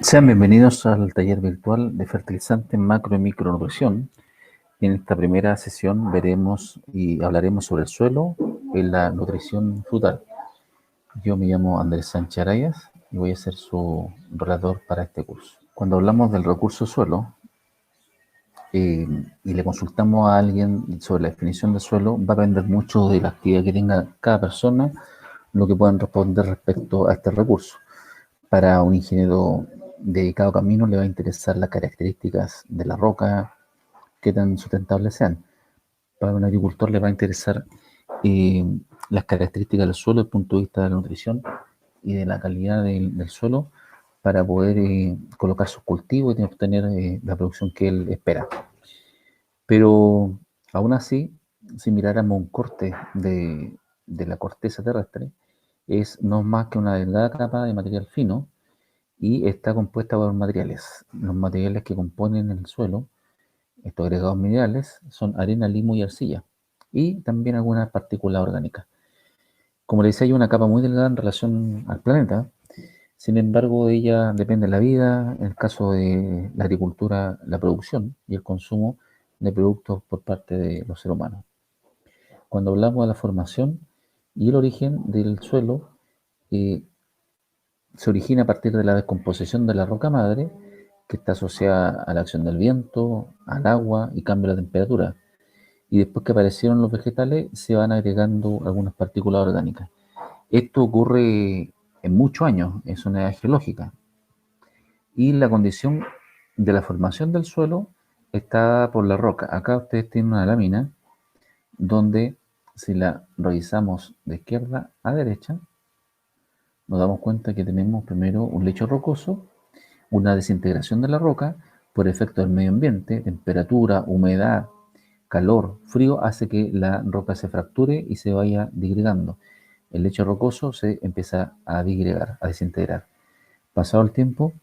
Sean bienvenidos al taller virtual de fertilizantes macro y micronutrición. En esta primera sesión veremos y hablaremos sobre el suelo y la nutrición frutal. Yo me llamo Andrés Sánchez Arayas y voy a ser su relator para este curso. Cuando hablamos del recurso suelo y le consultamos a alguien sobre la definición de suelo, va a depender mucho de la actividad que tenga cada persona, lo que puedan responder respecto a este recurso. Para un ingeniero dedicado a caminos le va a interesar las características de la roca, qué tan sustentables sean. Para un agricultor le va a interesar eh, las características del suelo desde el punto de vista de la nutrición y de la calidad del suelo para poder colocar sus cultivos y obtener la producción que él espera. Pero aún así, si miráramos un corte de la corteza terrestre, es no más que una delgada capa de material fino y está compuesta por materiales. Los materiales que componen el suelo, estos agregados minerales, son arena, limo y arcilla, y también algunas partículas orgánicas. Como les decía, hay una capa muy delgada en relación al planeta, sin embargo, de ella depende la vida, en el caso de la agricultura, la producción y el consumo de productos por parte de los seres humanos. Cuando hablamos de la formación y el origen del suelo, eh, se origina a partir de la descomposición de la roca madre, que está asociada a la acción del viento, al agua y cambio de la temperatura. Y después que aparecieron los vegetales, se van agregando algunas partículas orgánicas. Esto ocurre en muchos años, es una edad geológica. Y la condición de la formación del suelo está por la roca. Acá ustedes tienen una lámina donde si la revisamos de izquierda a derecha, nos damos cuenta que tenemos primero un lecho rocoso, una desintegración de la roca por efecto del medio ambiente, temperatura, humedad, calor, frío, hace que la roca se fracture y se vaya digregando. El lecho rocoso se empieza a digregar, a desintegrar. Pasado el tiempo,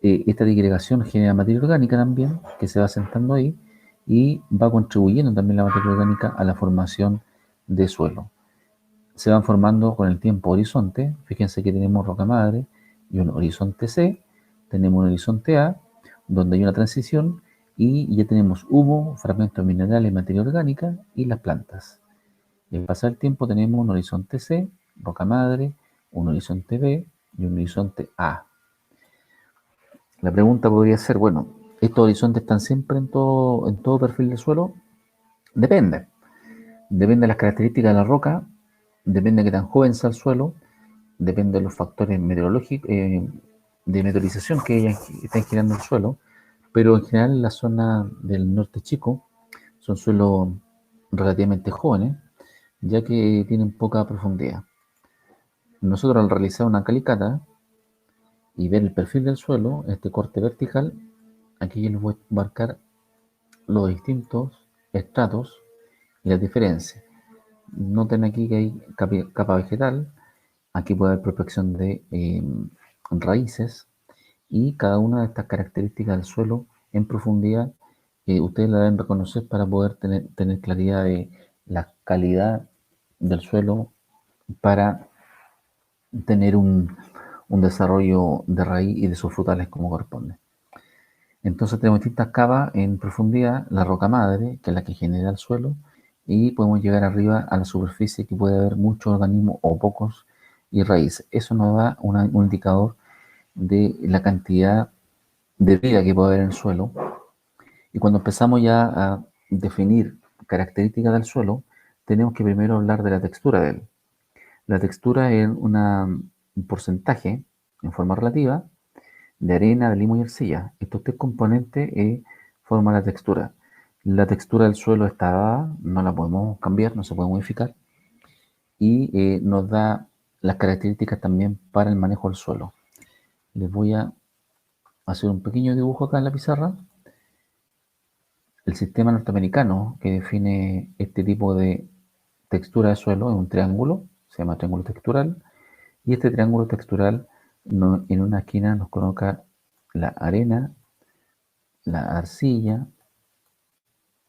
esta digregación genera materia orgánica también, que se va sentando ahí y va contribuyendo también la materia orgánica a la formación de suelo. Se van formando con el tiempo horizonte. Fíjense que tenemos roca madre y un horizonte C, tenemos un horizonte A, donde hay una transición y ya tenemos humo, fragmentos minerales, materia orgánica y las plantas. Y al pasar el tiempo tenemos un horizonte C, roca madre, un horizonte B y un horizonte A. La pregunta podría ser, bueno, ¿estos horizontes están siempre en todo perfil del suelo? Depende. Depende de las características de la roca, depende de qué tan joven sea el suelo, depende de los factores meteorológicos, de meteorización que están girando el suelo, pero en general en la zona del norte chico son suelos relativamente jóvenes, ya que tienen poca profundidad. Nosotros al realizar una calicata y ver el perfil del suelo, este corte vertical, aquí yo les voy a marcar los distintos estratos y las diferencias. Noten aquí que hay capa vegetal, aquí puede haber prospección de raíces y cada una de estas características del suelo en profundidad ustedes la deben reconocer para poder tener claridad de la calidad del suelo para tener un desarrollo de raíz y de sus frutales como corresponde. Entonces tenemos distintas capas en profundidad, la roca madre, que es la que genera el suelo, y podemos llegar arriba a la superficie que puede haber muchos organismos o pocos y raíces. Eso nos da un indicador de la cantidad de vida que puede haber en el suelo. Y cuando empezamos ya a definir características del suelo, tenemos que primero hablar de la textura de él. La textura es un porcentaje en forma relativa de arena, de limo y arcilla. Estos tres componentes forman la textura. La textura del suelo está dada, no la podemos cambiar, no se puede modificar y nos da las características también para el manejo del suelo. Les voy a hacer un pequeño dibujo acá en la pizarra. El sistema norteamericano que define este tipo de textura de suelo es un triángulo, se llama triángulo textural, y este triángulo textural en una esquina nos coloca la arena, la arcilla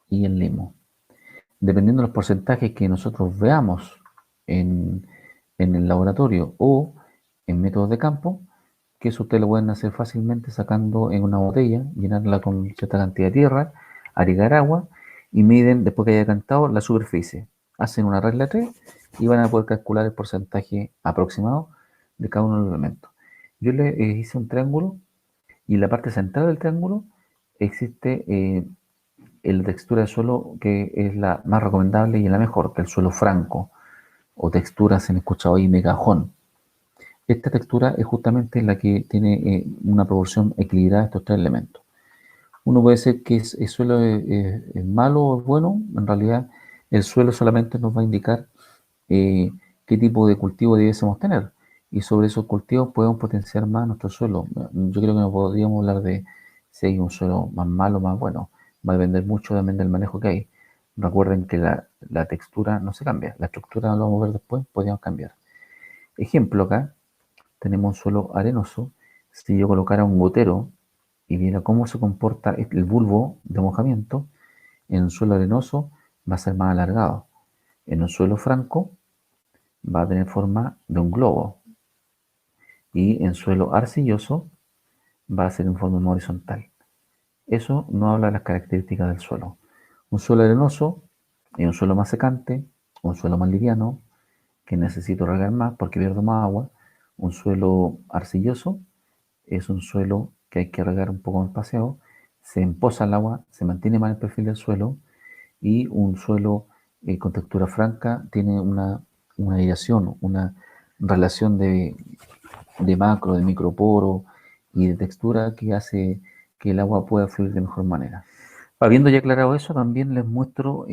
y el limo. Dependiendo de los porcentajes que nosotros veamos en el laboratorio o en métodos de campo, que eso ustedes lo pueden hacer fácilmente sacando en una botella, llenarla con cierta cantidad de tierra, agregar agua y miden, después que haya cantado, la superficie. Hacen una regla 3 y van a poder calcular el porcentaje aproximado de cada uno de los elementos. Yo le hice un triángulo y en la parte central del triángulo existe la textura de suelo que es la más recomendable y la mejor, que el suelo franco o textura, se han escuchado ahí, megajón. Esta textura es justamente la que tiene una proporción equilibrada de estos tres elementos. Uno puede decir que el suelo es malo o bueno, en realidad el suelo solamente nos va a indicar qué tipo de cultivo debiésemos tener y sobre esos cultivos podemos potenciar más nuestro suelo. Yo creo que no podríamos hablar de si hay un suelo más malo o más bueno, va a depender mucho también del manejo que hay. Recuerden que la textura no se cambia, la estructura lo vamos a ver después, podríamos cambiar. Ejemplo acá, tenemos un suelo arenoso. Si yo colocara un gotero y viera cómo se comporta el bulbo de mojamiento, en un suelo arenoso va a ser más alargado. En un suelo franco va a tener forma de un globo. Y en suelo arcilloso va a ser en forma más horizontal. Eso no habla de las características del suelo. Un suelo arenoso es un suelo más secante, un suelo más liviano, que necesito regar más porque pierdo más agua. Un suelo arcilloso es un suelo que hay que regar un poco más espaciado, se empoza el agua, se mantiene mal el perfil del suelo y un suelo con textura franca tiene una aireación, una relación de macro, de microporo y de textura que hace que el agua pueda fluir de mejor manera. Habiendo ya aclarado eso, también les muestro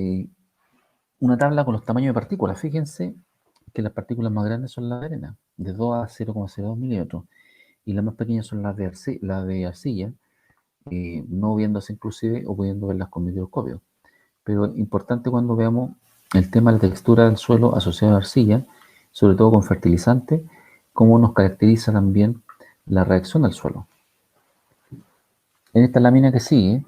una tabla con los tamaños de partículas. Fíjense que las partículas más grandes son las de arena, de 2 a 0,02 milímetros, y las más pequeñas son las de arcilla, no viéndose inclusive o pudiendo verlas con microscopio. Pero importante cuando veamos el tema de la textura del suelo asociado a arcilla, sobre todo con fertilizante, cómo nos caracteriza también la reacción del suelo. En esta lámina que sigue,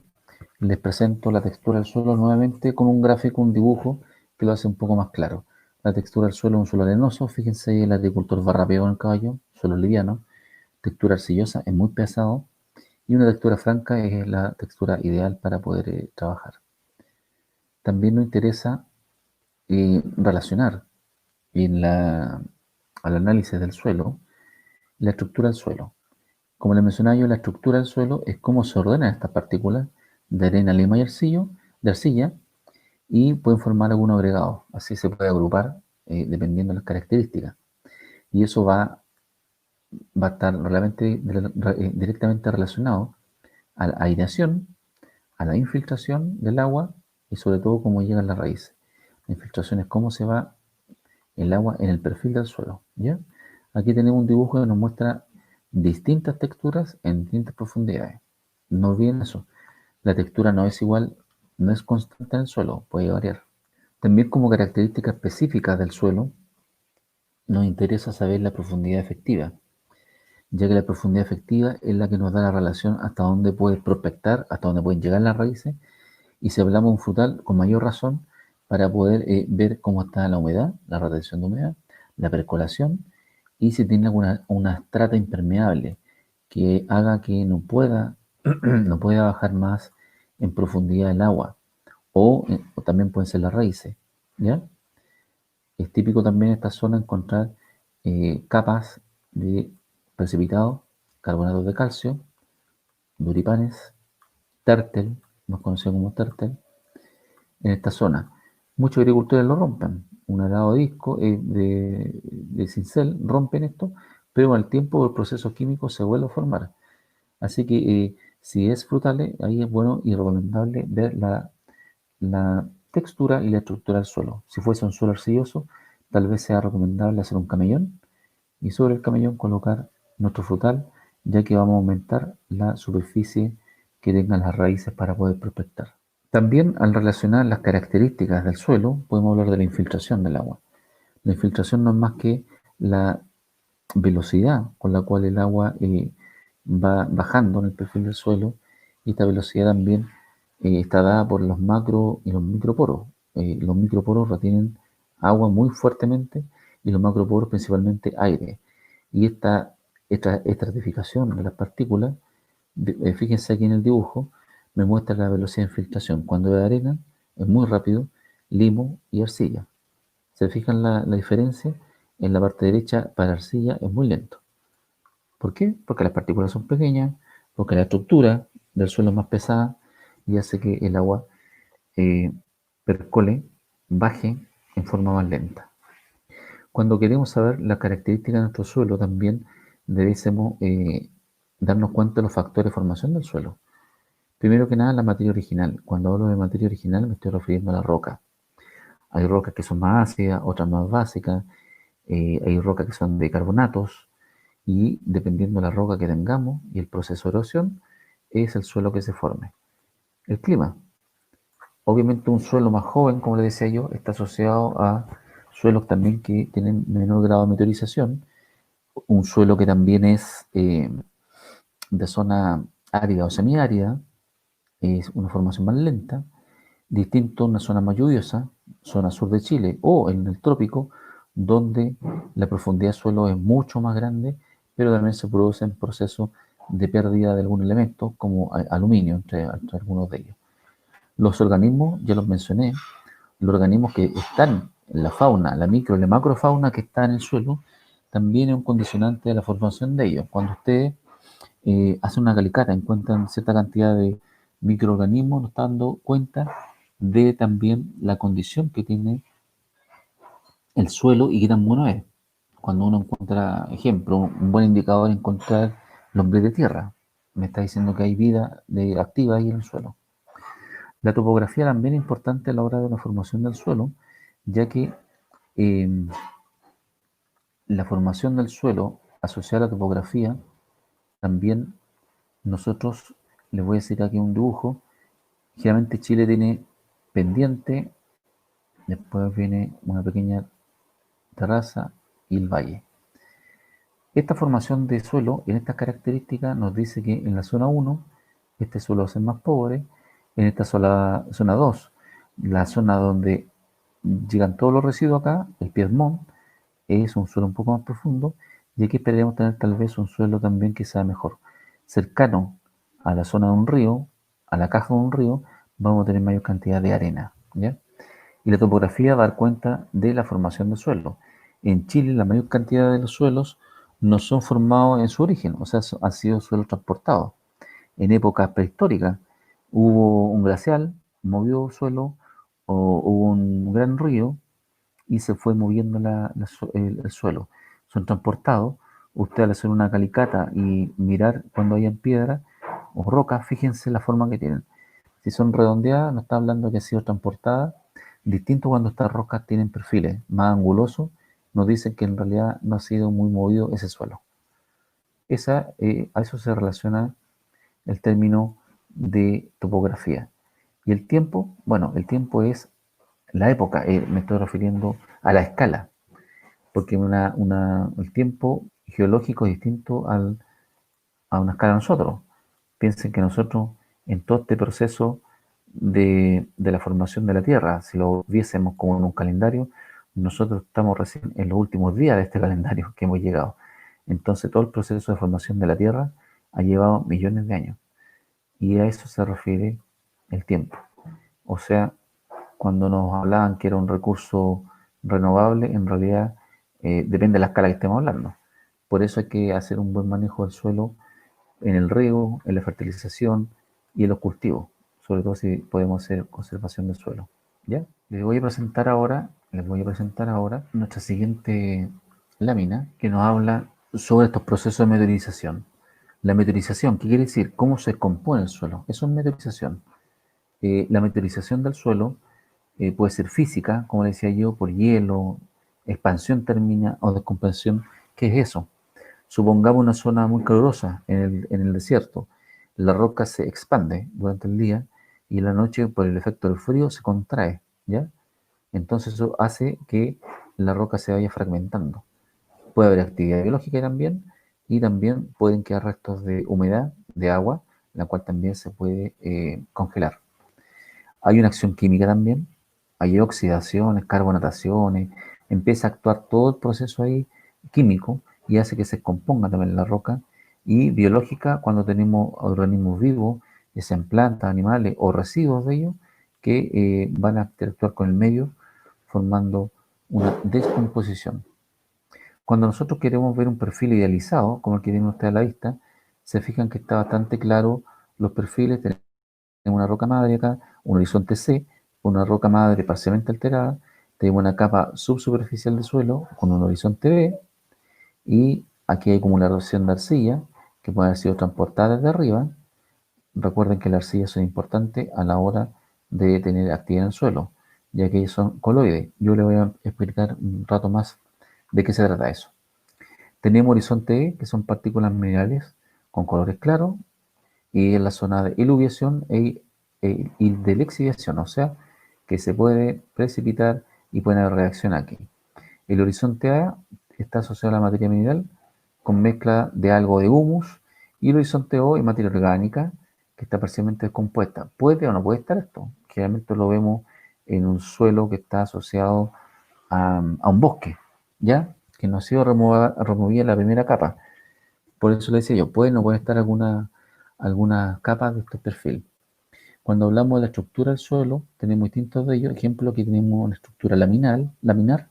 les presento la textura del suelo nuevamente con un gráfico, un dibujo que lo hace un poco más claro. La textura del suelo es un suelo arenoso, fíjense, el agricultor va rápido en el caballo, suelo liviano, textura arcillosa, es muy pesado, y una textura franca es la textura ideal para poder trabajar. También nos interesa relacionar al análisis del suelo la estructura del suelo. Como les mencionaba yo, la estructura del suelo es cómo se ordenan estas partículas de arena, lima y arcilla, y pueden formar algunos agregados. Así se puede agrupar dependiendo de las características. Y eso va a estar directamente relacionado a la aireación, a la infiltración del agua y sobre todo cómo llegan las raíces. La infiltración es cómo se va el agua en el perfil del suelo. ¿Ya? Aquí tenemos un dibujo que nos muestra distintas texturas en distintas profundidades. No olviden eso. La textura no es igual, no es constante en el suelo, puede variar. También como característica específica del suelo, nos interesa saber la profundidad efectiva, ya que la profundidad efectiva es la que nos da la relación hasta dónde puede prospectar, hasta dónde pueden llegar las raíces, y si hablamos de un frutal, con mayor razón, para poder ver cómo está la humedad, la retención de humedad, la percolación, y si tiene una estrata impermeable que haga que no pueda, no pueda bajar más en profundidad el agua, o también pueden ser las raíces, ¿ya? Es típico también en esta zona encontrar capas de precipitados, carbonatos de calcio, duripanes, tértel, más conocido como tértel, en esta zona. Muchos agricultores lo rompen. Un arado disco de cincel rompen esto, pero al tiempo el proceso químico se vuelve a formar. Así que si es frutales, ahí es bueno y recomendable ver la textura y la estructura del suelo. Si fuese un suelo arcilloso, tal vez sea recomendable hacer un camellón y sobre el camellón colocar nuestro frutal, ya que vamos a aumentar la superficie que tengan las raíces para poder prospectar. También al relacionar las características del suelo, podemos hablar de la infiltración del agua. La infiltración no es más que la velocidad con la cual el agua va bajando en el perfil del suelo, y esta velocidad también está dada por los macro y los microporos. Los microporos retienen agua muy fuertemente y los macroporos principalmente aire. Y esta esta estratificación de las partículas, fíjense aquí en el dibujo, me muestra la velocidad de infiltración. Cuando es arena, es muy rápido, limo y arcilla. ¿Se fijan la diferencia? En la parte derecha, para arcilla, es muy lento. ¿Por qué? Porque las partículas son pequeñas, porque la estructura del suelo es más pesada y hace que el agua eh, percole, baje en forma más lenta. Cuando queremos saber las características de nuestro suelo, también debemos darnos cuenta de los factores de formación del suelo. Primero que nada, la materia original. Cuando hablo de materia original, me estoy refiriendo a la roca. Hay rocas que son más ácidas, otras más básicas, hay rocas que son de carbonatos, y dependiendo de la roca que tengamos y el proceso de erosión, es el suelo que se forme. El clima. Obviamente un suelo más joven, como le decía yo, está asociado a suelos también que tienen menor grado de meteorización. Un suelo que también es de zona árida o semiárida, es una formación más lenta, distinto a una zona más lluviosa, zona sur de Chile o en el trópico, donde la profundidad de suelo es mucho más grande, pero también se producen procesos de pérdida de algún elemento, como aluminio, entre algunos de ellos. Los organismos, ya los mencioné, los organismos que están en la fauna, la micro y la macrofauna que está en el suelo, también es un condicionante de la formación de ellos. Cuando ustedes hacen una calicata, encuentran cierta cantidad de microorganismos, nos está dando cuenta de también la condición que tiene el suelo y qué tan bueno es. Cuando uno encuentra, ejemplo, un buen indicador es encontrar lombriz de tierra. Me está diciendo que hay vida activa ahí en el suelo. La topografía también es importante a la hora de la formación del suelo, ya que eh, la formación del suelo asociada a la topografía, también nosotros, les voy a decir aquí un dibujo, generalmente Chile tiene pendiente, después viene una pequeña terraza y el valle. Esta formación de suelo en estas características nos dice que en la zona 1 este suelo va a ser más pobre, en esta zona 2, la zona donde llegan todos los residuos acá, el Piedmont, es un suelo un poco más profundo y aquí esperemos tener tal vez un suelo también que sea mejor. Cercano a la zona de un río, a la caja de un río, vamos a tener mayor cantidad de arena, ¿ya? Y la topografía va a dar cuenta de la formación del suelo. En Chile, la mayor cantidad de los suelos no son formados en su origen, o sea, han sido suelos transportados. En épocas prehistóricas hubo un glacial, movió suelo, o hubo un gran río y se fue moviendo el suelo. Son transportados. Usted al hacer una calicata y mirar cuando hayan piedra o rocas, fíjense la forma que tienen. Si son redondeadas, nos está hablando que ha sido transportada. Distinto cuando estas rocas tienen perfiles más angulosos, nos dicen que en realidad no ha sido muy movido ese suelo. A eso se relaciona el término de topografía. Y el tiempo, bueno, el tiempo es la época, me estoy refiriendo a la escala, porque el tiempo geológico es distinto a una escala de nosotros. Piensen que nosotros, en todo este proceso de la formación de la Tierra, si lo viésemos como en un calendario, nosotros estamos recién en los últimos días de este calendario que hemos llegado. Entonces, todo el proceso de formación de la Tierra ha llevado millones de años. Y a eso se refiere el tiempo. O sea, cuando nos hablaban que era un recurso renovable, en realidad depende de la escala que estemos hablando. Por eso hay que hacer un buen manejo del suelo en el riego, en la fertilización y en los cultivos, sobre todo si podemos hacer conservación del suelo. ¿Ya? Les voy a presentar ahora nuestra siguiente lámina que nos habla sobre estos procesos de meteorización. La meteorización, ¿qué quiere decir? ¿Cómo se compone el suelo? Eso es meteorización. La meteorización del suelo puede ser física, como decía yo, por hielo, expansión térmica o descompresión. ¿Qué es eso? Supongamos una zona muy calurosa en el desierto. La roca se expande durante el día y en la noche, por el efecto del frío, se contrae, ¿ya? Entonces eso hace que la roca se vaya fragmentando. Puede haber actividad biológica también, y también pueden quedar restos de humedad, de agua, la cual también se puede congelar. Hay una acción química también, hay oxidaciones, carbonataciones, empieza a actuar todo el proceso ahí químico y hace que se componga también la roca. Y biológica, cuando tenemos organismos vivos, ya sean plantas, animales o residuos de ellos, que van a interactuar con el medio formando una descomposición. Cuando nosotros queremos ver un perfil idealizado, como el que tiene usted a la vista, se fijan que está bastante claro los perfiles. Tenemos una roca madre acá, un horizonte C, una roca madre parcialmente alterada, tenemos una capa subsuperficial de suelo con un horizonte B, y aquí hay como una erosión de arcilla que puede haber sido transportada desde arriba. Recuerden que las arcillas son importantes a la hora de tener actividad en el suelo, ya que son coloides. Yo le voy a explicar un rato más de qué se trata eso. Tenemos horizonte E, que son partículas minerales con colores claros, y en la zona de eluviación y de lixiviación, o sea, que se puede precipitar y puede haber reacción aquí. El horizonte A está asociado a la materia mineral con mezcla de algo de humus, y el horizonte O es materia orgánica que está parcialmente descompuesta. ¿Puede o no puede estar esto? Generalmente lo vemos en un suelo que está asociado a un bosque, ¿ya? Que no ha sido removida la primera capa. Por eso le decía yo, puede o no puede estar alguna capa de este perfil. Cuando hablamos de la estructura del suelo, tenemos distintos de ellos. Ejemplo, aquí tenemos una estructura laminar,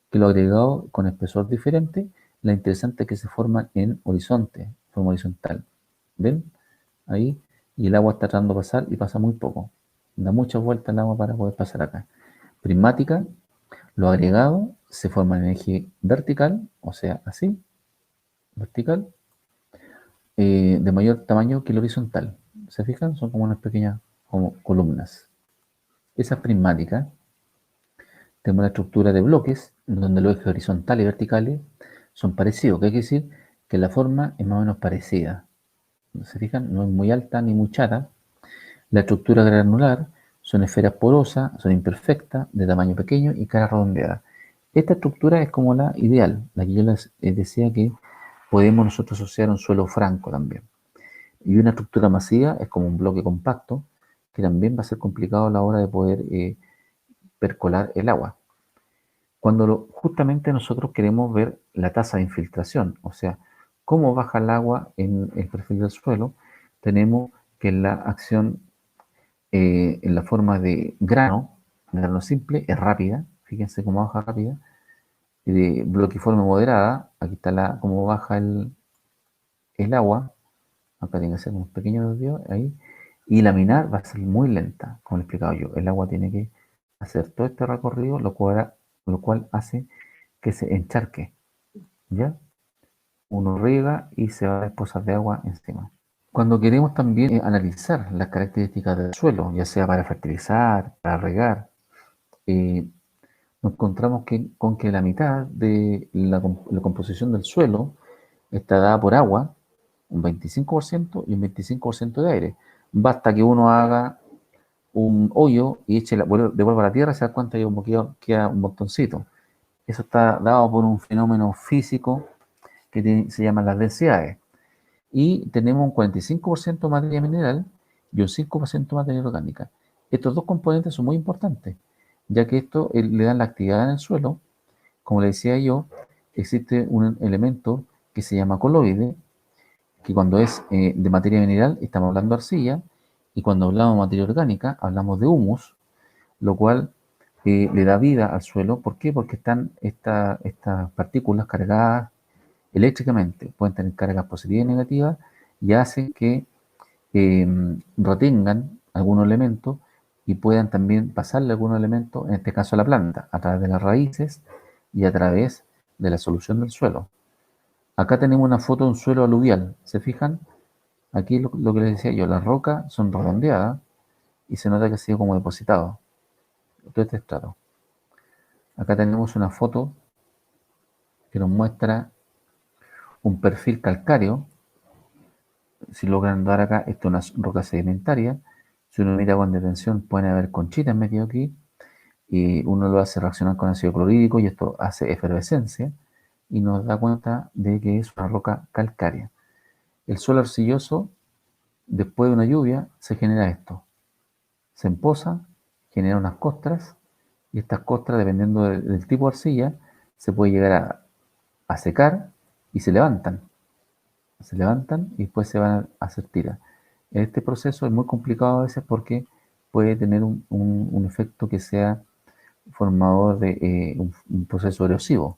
que lo agregado con espesor diferente, la interesante es que se forman en horizonte, forma horizontal. ¿Ven? Ahí. Y el agua está tratando de pasar y pasa muy poco. Da muchas vueltas el agua para poder pasar acá. Prismática, lo agregado se forma en eje vertical, o sea, así, vertical, de mayor tamaño que el horizontal. ¿Se fijan? Son como unas pequeñas como columnas. Esa prismática. Tenemos la estructura de bloques, donde los ejes horizontales y verticales son parecidos, que hay que decir que la forma es más o menos parecida. ¿Se fijan? No es muy alta ni muy chata. La estructura granular son esferas porosas, son imperfectas, de tamaño pequeño y cara redondeada. Esta estructura es como la ideal, la que yo les decía que podemos nosotros asociar a un suelo franco también. Y una estructura masiva es como un bloque compacto, que también va a ser complicado a la hora de poder percolar el agua. Cuando justamente nosotros queremos ver la tasa de infiltración, o sea, cómo baja el agua en el perfil del suelo, tenemos que la acción en la forma de grano simple, es rápida. Fíjense cómo baja rápida, y de bloquiforme moderada, aquí está cómo baja el agua, acá tiene que ser unos pequeños desvíos, ahí, y laminar va a ser muy lenta, como le he explicado yo. El agua tiene que hacer todo este recorrido, lo cual hace que se encharque, ¿ya? Uno riega y se va a esposar de agua encima. Cuando queremos también analizar las características del suelo, ya sea para fertilizar, para regar, eh, nos encontramos con que la mitad de la composición del suelo está dada por agua, un 25%, y un 25% de aire. Basta que uno haga un hoyo y devuelva a la tierra, se da cuenta que queda un montoncito. Eso está dado por un fenómeno físico que se llaman las densidades. Y tenemos un 45% de materia mineral y un 5% de materia orgánica. Estos dos componentes son muy importantes, ya que esto le dan la actividad en el suelo. Como le decía yo, existe un elemento que se llama coloide, que cuando es de materia mineral estamos hablando de arcilla, y cuando hablamos de materia orgánica hablamos de humus, lo cual le da vida al suelo. ¿Por qué? Porque están estas partículas cargadas eléctricamente, pueden tener cargas positivas y negativas, y hacen que retengan algunos elementos y puedan también pasarle algunos elementos, en este caso a la planta, a través de las raíces y a través de la solución del suelo. Acá tenemos una foto de un suelo aluvial. ¿Se fijan? Aquí lo que les decía yo, las rocas son redondeadas y se nota que ha sido como depositado todo este estrato. Acá tenemos una foto que nos muestra un perfil calcáreo. Si logran dar acá, esto es una roca sedimentaria. Si uno mira con detención, pueden haber conchitas metido aquí, y uno lo hace reaccionar con ácido clorhídrico y esto hace efervescencia y nos da cuenta de que es una roca calcárea. El suelo arcilloso, después de una lluvia, se genera esto. Se empoza, genera unas costras, y estas costras, dependiendo del tipo de arcilla, se puede llegar a secar y se levantan y después se van a hacer tiras. Este proceso es muy complicado a veces porque puede tener un efecto que sea formador de un proceso erosivo.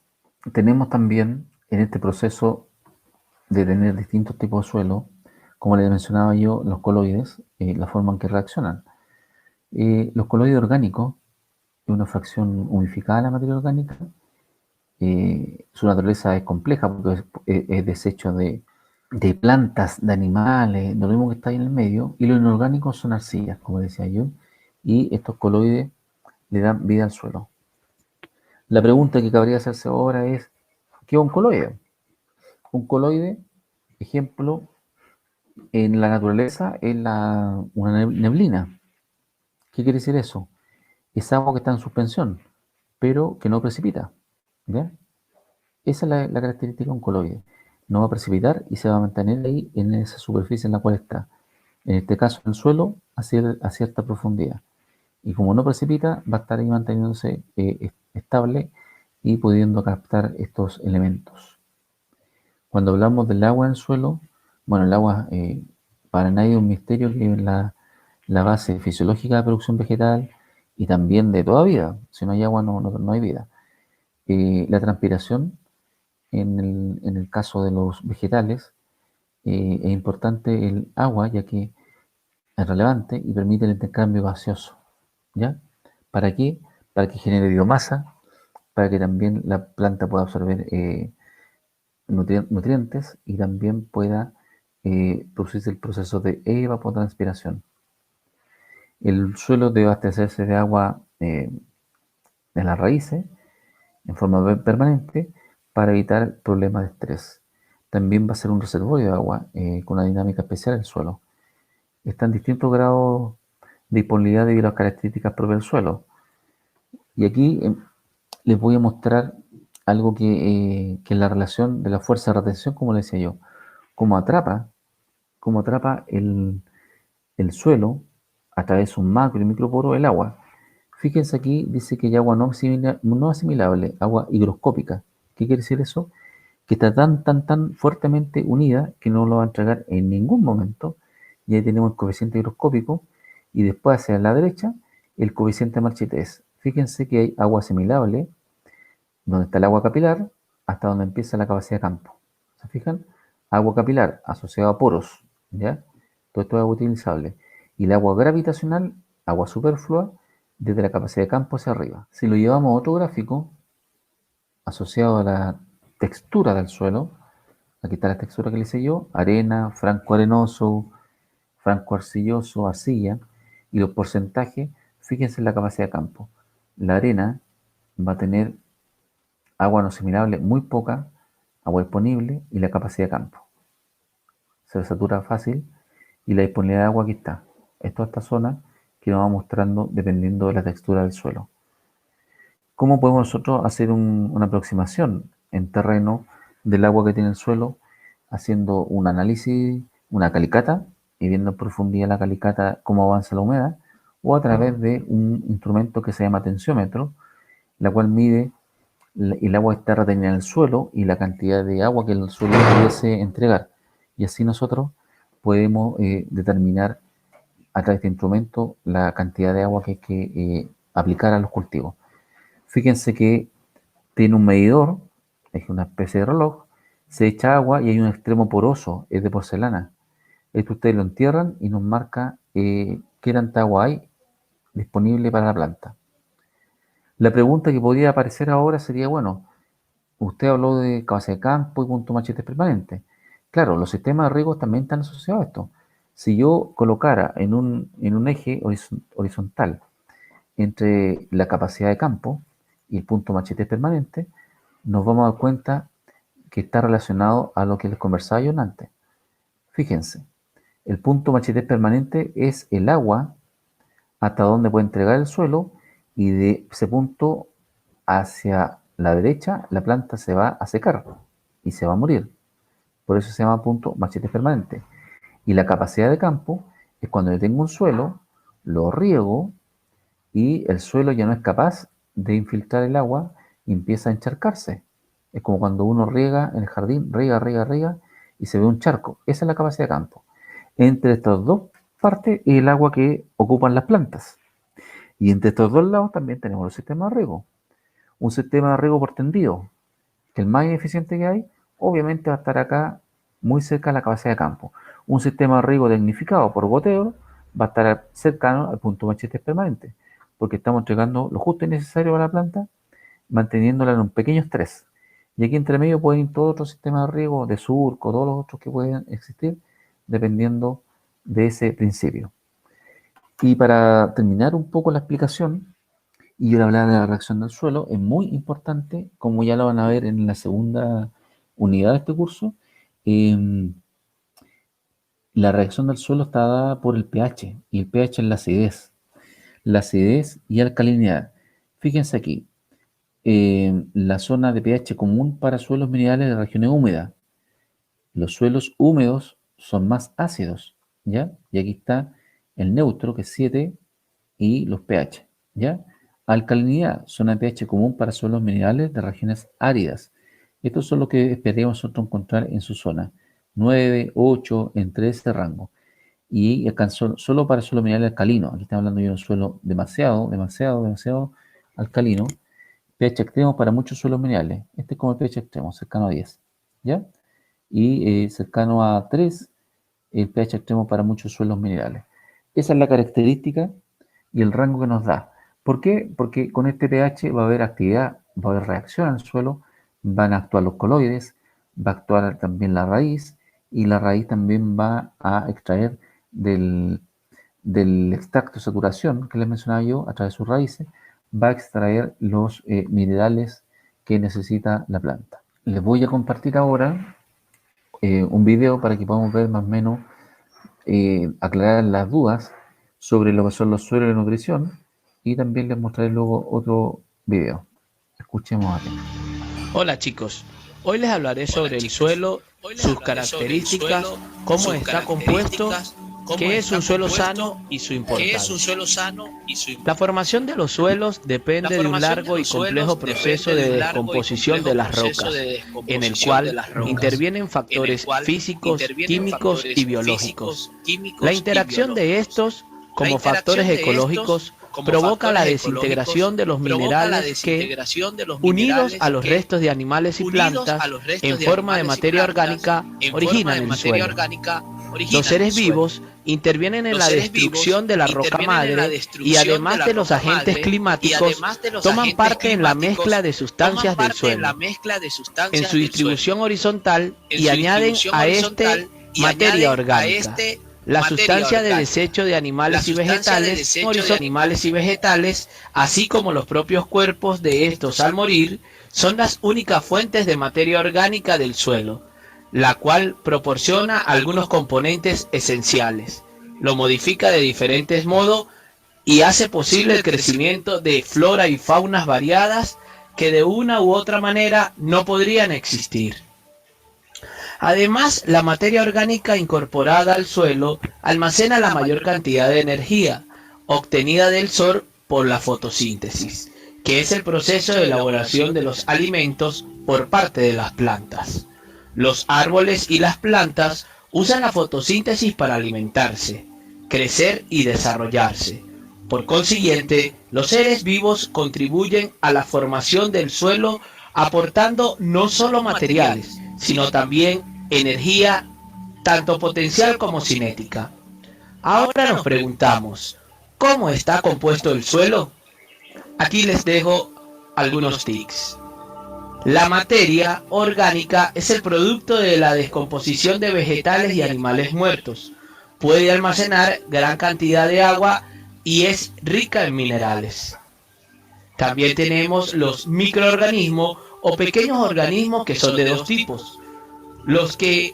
Tenemos también en este proceso de tener distintos tipos de suelo, como les mencionaba yo, los coloides, la forma en que reaccionan. Los coloides orgánicos es una fracción unificada de la materia orgánica. Su naturaleza es compleja porque es desecho de plantas, de animales, de lo mismo que está ahí en el medio, y los inorgánicos son arcillas, como decía yo, y estos coloides le dan vida al suelo. La pregunta que cabría hacerse ahora es, ¿qué es un coloide? Un coloide, ejemplo, en la naturaleza es una neblina. ¿Qué quiere decir eso? Es agua que está en suspensión, pero que no precipita. ¿Ya? Esa es la característica de un coloide. No va a precipitar y se va a mantener ahí en esa superficie en la cual está. En este caso, el suelo a cierta profundidad. Y como no precipita, va a estar ahí manteniéndose estable y pudiendo captar estos elementos. Cuando hablamos del agua en el suelo, bueno, el agua para nadie es un misterio que es la base fisiológica de producción vegetal y también de toda vida. Si no hay agua, no hay vida. La transpiración, en el caso de los vegetales, es importante el agua, ya que es relevante y permite el intercambio gaseoso. ¿Ya? ¿Para qué? Para que genere biomasa, para que también la planta pueda absorber nutrientes y también pueda producirse el proceso de evapotranspiración. El suelo debe abastecerse de agua en las raíces en forma permanente para evitar problemas de estrés. También va a ser un reservorio de agua con una dinámica especial el suelo. Está en distintos grados de disponibilidad debido a las características propias del suelo. Y aquí les voy a mostrar algo que es la relación de la fuerza de retención, como les decía yo, cómo atrapa el suelo a través de un macro y microporo el agua. Fíjense aquí, dice que hay agua no asimilable, agua higroscópica. ¿Qué quiere decir eso? Que está tan fuertemente unida que no lo va a entregar en ningún momento. Y ahí tenemos el coeficiente higroscópico y después hacia la derecha el coeficiente de marchitez. Fíjense que hay agua asimilable, donde está el agua capilar, hasta donde empieza la capacidad de campo. ¿Se fijan? Agua capilar asociada a poros, ¿ya? Todo esto es agua utilizable. Y el agua gravitacional, agua superflua, desde la capacidad de campo hacia arriba. Si lo llevamos a otro gráfico, asociado a la textura del suelo, aquí está la textura que le hice yo, arena, franco arenoso, franco arcilloso, arcilla, y los porcentajes, fíjense en la capacidad de campo. La arena va a tener agua no asimilable muy poca, agua disponible y la capacidad de campo. Se satura fácil y la disponibilidad de agua aquí está. Es toda esta zona que nos va mostrando dependiendo de la textura del suelo. ¿Cómo podemos nosotros hacer una aproximación en terreno del agua que tiene el suelo haciendo un análisis, una calicata y viendo en profundidad la calicata cómo avanza la humedad o a través de un instrumento que se llama tensiómetro, la cual mide el agua que está retenida en el suelo y la cantidad de agua que el suelo pudiese entregar. Y así nosotros podemos determinar a través de este instrumento la cantidad de agua que hay que aplicar a los cultivos. Fíjense que tiene un medidor, es una especie de reloj, se echa agua y hay un extremo poroso, es de porcelana. Esto ustedes lo entierran y nos marca qué tanta agua hay disponible para la planta. La pregunta que podría aparecer ahora sería, bueno, usted habló de capacidad de campo y punto machetes permanente. Claro, los sistemas de riego también están asociados a esto. Si yo colocara en un eje horizontal entre la capacidad de campo y el punto machetes permanente, nos vamos a dar cuenta que está relacionado a lo que les conversaba yo antes. Fíjense, el punto machetes permanente es el agua hasta donde puede entregar el suelo y de ese punto hacia la derecha la planta se va a secar y se va a morir. Por eso se llama punto machetes permanente. Y la capacidad de campo es cuando yo tengo un suelo, lo riego y el suelo ya no es capaz de infiltrar el agua y empieza a encharcarse. Es como cuando uno riega en el jardín, riega, y se ve un charco. Esa es la capacidad de campo. Entre estas dos partes es el agua que ocupan las plantas. Y entre estos dos lados también tenemos los sistemas de riego. Un sistema de riego por tendido, que el más ineficiente que hay, obviamente va a estar acá muy cerca de la capacidad de campo. Un sistema de riego tecnificado por goteo va a estar cercano al punto machete permanente, porque estamos entregando lo justo y necesario para la planta, manteniéndola en un pequeño estrés. Y aquí entre medio pueden ir todos otros sistemas de riego, de surco, todos los otros que pueden existir, dependiendo de ese principio. Y para terminar un poco la explicación, y yo le hablaba de la reacción del suelo, es muy importante, como ya lo van a ver en la segunda unidad de este curso, la reacción del suelo está dada por el pH, y el pH es la acidez y alcalinidad. Fíjense aquí, la zona de pH común para suelos minerales de regiones húmedas. Los suelos húmedos son más ácidos, ¿ya? Y aquí está el neutro, que es 7, y los pH, ¿ya? Alcalinidad, zona de pH común para suelos minerales de regiones áridas. Estos son los que esperaríamos nosotros encontrar en su zona. 9, 8, entre ese rango. Y alcanzó solo para suelos minerales alcalinos. Aquí estamos hablando de un suelo demasiado alcalino. pH extremo para muchos suelos minerales. Este es como el pH extremo, cercano a 10, ¿ya? Y cercano a 3, el pH extremo para muchos suelos minerales. Esa es la característica y el rango que nos da. ¿Por qué? Porque con este pH va a haber actividad, va a haber reacción al suelo, van a actuar los coloides, va a actuar también la raíz, y la raíz también va a extraer del extracto de saturación que les mencionaba yo, a través de sus raíces, va a extraer los minerales que necesita la planta. Les voy a compartir ahora un video para que podamos ver más o menos, aclarar las dudas sobre lo que son los suelos de nutrición, y también les mostraré luego otro video. Escuchemos atentos. Hola chicos, hoy les hablaré sobre el suelo, sus características, cómo está compuesto, qué es un suelo sano y su importancia. La formación de los suelos depende de un largo y complejo proceso de descomposición de las rocas, en el cual intervienen factores físicos, químicos y biológicos. La interacción de estos, como factores ecológicos, provoca la desintegración de los minerales que, unidos a los restos de animales y plantas en forma de materia orgánica, originan el suelo. Los seres vivos intervienen en la destrucción de la roca madre y, además de los agentes climáticos, toman parte en la mezcla de sustancias del suelo, en su distribución horizontal, y añaden a este materia orgánica. La sustancia de desecho de animales y vegetales, así como los propios cuerpos de estos al morir, son las únicas fuentes de materia orgánica del suelo, la cual proporciona algunos componentes esenciales, lo modifica de diferentes modos y hace posible el crecimiento de flora y faunas variadas que de una u otra manera no podrían existir. Además, la materia orgánica incorporada al suelo almacena la mayor cantidad de energía obtenida del sol por la fotosíntesis, que es el proceso de elaboración de los alimentos por parte de las plantas. Los árboles y las plantas usan la fotosíntesis para alimentarse, crecer y desarrollarse. Por consiguiente, los seres vivos contribuyen a la formación del suelo, aportando no solo materiales, sino también energía, tanto potencial como cinética. Ahora nos preguntamos, ¿cómo está compuesto el suelo? Aquí les dejo algunos tips. La materia orgánica es el producto de la descomposición de vegetales y animales muertos. Puede almacenar gran cantidad de agua y es rica en minerales. También tenemos los microorganismos o pequeños organismos, que son de dos tipos: los que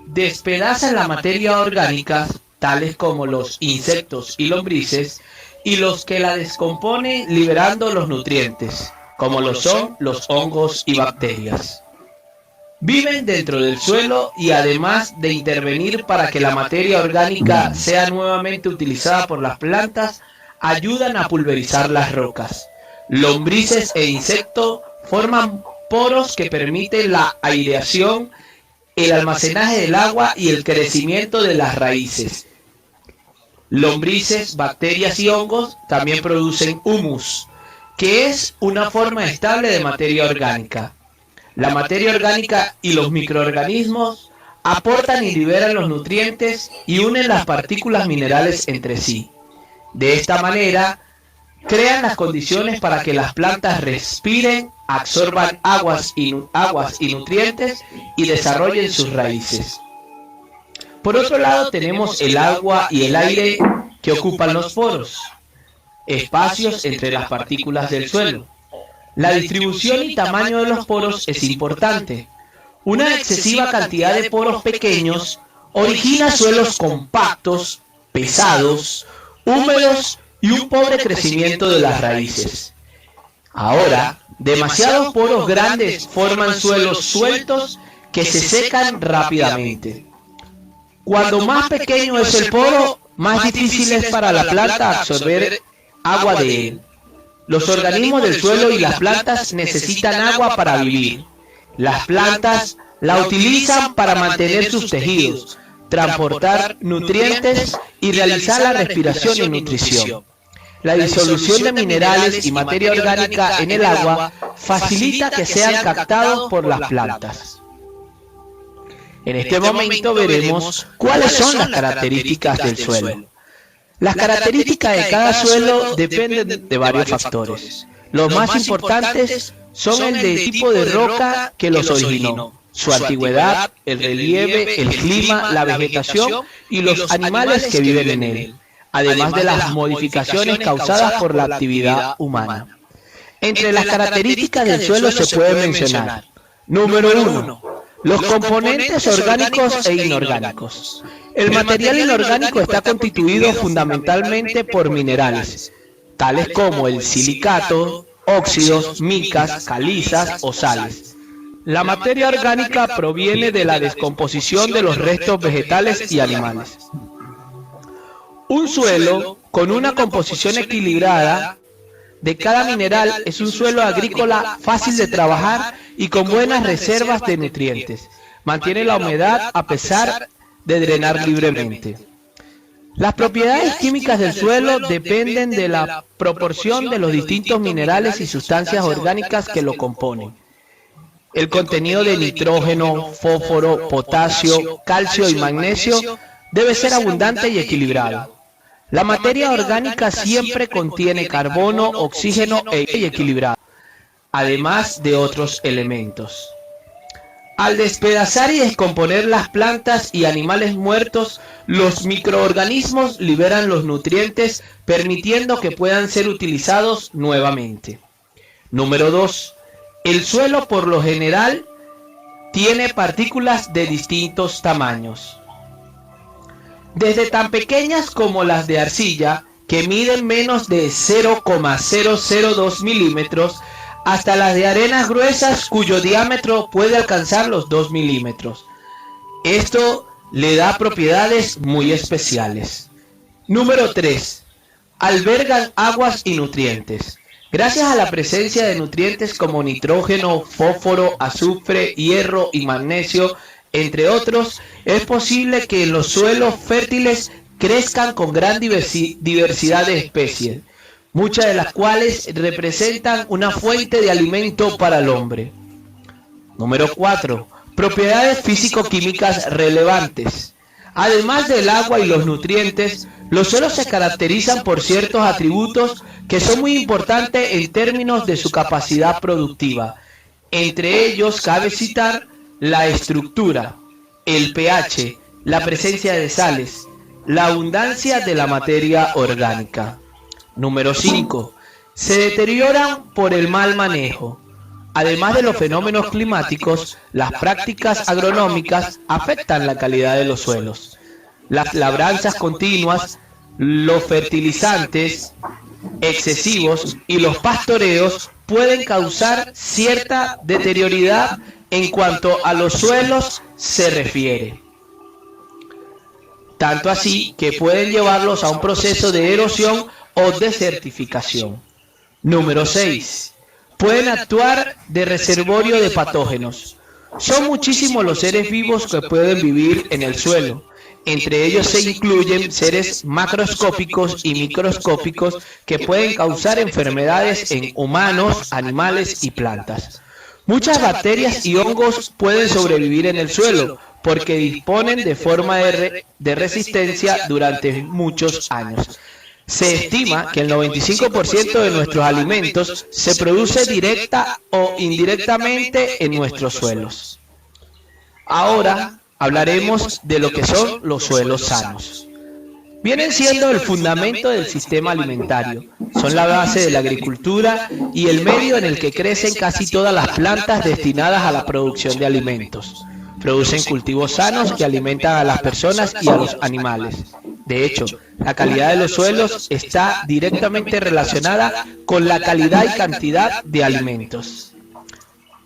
despedazan la materia orgánica, tales como los insectos y lombrices, y los que la descomponen liberando los nutrientes, como lo son los hongos y bacterias. Viven dentro del suelo y, además de intervenir para que la materia orgánica sea nuevamente utilizada por las plantas, ayudan a pulverizar las rocas. Lombrices e insectos forman poros que permiten la aireación, el almacenaje del agua y el crecimiento de las raíces. Lombrices, bacterias y hongos también producen humus, que es una forma estable de materia orgánica. La materia orgánica y los microorganismos aportan y liberan los nutrientes y unen las partículas minerales entre sí. De esta manera, crean las condiciones para que las plantas respiren, absorban aguas y nutrientes y desarrollen sus raíces. Por otro lado, tenemos el agua y el aire que ocupan los poros, espacios entre las partículas del suelo. La distribución y tamaño de los poros es importante. Una excesiva cantidad de poros pequeños origina suelos compactos, pesados, húmedos y un pobre crecimiento de las raíces. Ahora, demasiados poros grandes forman suelos sueltos que se secan rápidamente. Cuando más pequeño es el poro, más difícil es para la planta absorber agua de él. Los organismos del suelo y las plantas necesitan agua para vivir. Las plantas la utilizan para mantener sus tejidos, transportar nutrientes y realizar la respiración y nutrición. La disolución de minerales y materia orgánica en el agua facilita que sean captados por las plantas. En este momento veremos cuáles son las características del suelo. Las características de cada suelo dependen de varios factores. Los más importantes son el de tipo de roca que los originó, su antigüedad, el relieve, el clima, la vegetación y los animales que viven en él, además de las modificaciones causadas por la actividad humana. Entre las características del suelo se puede mencionar: número 1. Los componentes orgánicos e inorgánicos. El material inorgánico está constituido fundamentalmente por minerales, tales como el silicato, óxidos, micas, calizas o sales. La materia orgánica proviene de la descomposición de los restos vegetales y animales. Un suelo con una composición equilibrada de cada mineral es un suelo agrícola fácil de trabajar y con buenas reservas de nutrientes. Mantiene la humedad a pesar de drenar libremente. Las propiedades químicas del suelo dependen de la proporción de los distintos minerales y sustancias orgánicas que lo componen. El contenido de nitrógeno, fósforo, potasio, calcio y magnesio debe ser abundante y equilibrado. La materia orgánica siempre contiene carbono, oxígeno y equilibrado, además de otros elementos. Al despedazar y descomponer las plantas y animales muertos, los microorganismos liberan los nutrientes, permitiendo que puedan ser utilizados nuevamente. Número 2. El suelo por lo general tiene partículas de distintos tamaños. Desde tan pequeñas como las de arcilla, que miden menos de 0,002 milímetros, hasta las de arenas gruesas cuyo diámetro puede alcanzar los 2 milímetros. Esto le da propiedades muy especiales. Número 3. Albergan aguas y nutrientes. Gracias a la presencia de nutrientes como nitrógeno, fósforo, azufre, hierro y magnesio, entre otros, es posible que en los suelos fértiles crezcan con gran diversidad de especies, muchas de las cuales representan una fuente de alimento para el hombre. Número 4. Propiedades físico-químicas relevantes. Además del agua y los nutrientes, los suelos se caracterizan por ciertos atributos que son muy importantes en términos de su capacidad productiva. Entre ellos cabe citar la estructura, el pH, la presencia de sales, la abundancia de la materia orgánica. Número 5. Se deterioran por el mal manejo. Además de los fenómenos climáticos, las prácticas agronómicas afectan la calidad de los suelos. Las labranzas continuas, los fertilizantes excesivos y los pastoreos pueden causar cierta deterioridad en cuanto a los suelos se refiere. Tanto así que pueden llevarlos a un proceso de erosión o desertificación. Número 6. pueden actuar de reservorio de patógenos. Son muchísimos los seres vivos que pueden vivir en el suelo. Entre ellos se incluyen seres macroscópicos y microscópicos que pueden causar enfermedades en humanos, animales y plantas. Muchas bacterias y hongos pueden sobrevivir en el suelo porque disponen de forma de resistencia durante muchos años. Se estima que el 95% de nuestros alimentos se produce directa o indirectamente en nuestros suelos. Ahora hablaremos de lo que son los suelos sanos. Vienen siendo el fundamento del sistema alimentario, son la base de la agricultura y el medio en el que crecen casi todas las plantas destinadas a la producción de alimentos. Producen cultivos sanos que alimentan a las personas y a los animales. De hecho, la calidad de los suelos está directamente relacionada con la calidad y cantidad de alimentos.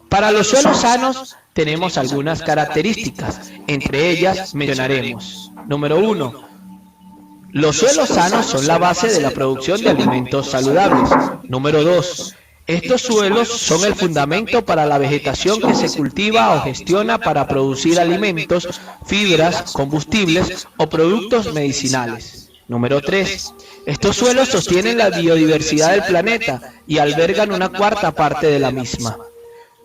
Para los suelos sanos tenemos algunas características, entre ellas mencionaremos. Número 1. Los suelos sanos son la base de la producción de alimentos saludables. Número 2. Estos suelos son el fundamento para la vegetación que se cultiva o gestiona para producir alimentos, fibras, combustibles o productos medicinales. Número 3. Estos suelos sostienen la biodiversidad del planeta y albergan una cuarta parte de la misma.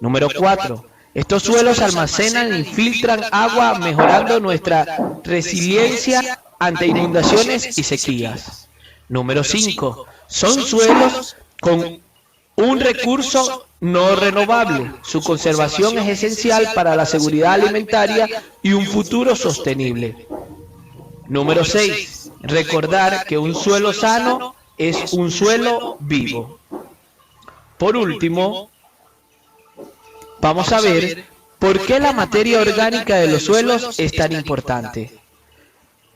Número 4. Estos suelos almacenan y filtran agua, mejorando nuestra resiliencia ante inundaciones y sequías. Número 5. Son suelos con un recurso no renovable. Su conservación es esencial para la seguridad alimentaria y un futuro sostenible. Número 6. Recordar que un suelo sano es un suelo vivo. Por último, vamos a ver por qué la materia orgánica de los suelos es tan importante.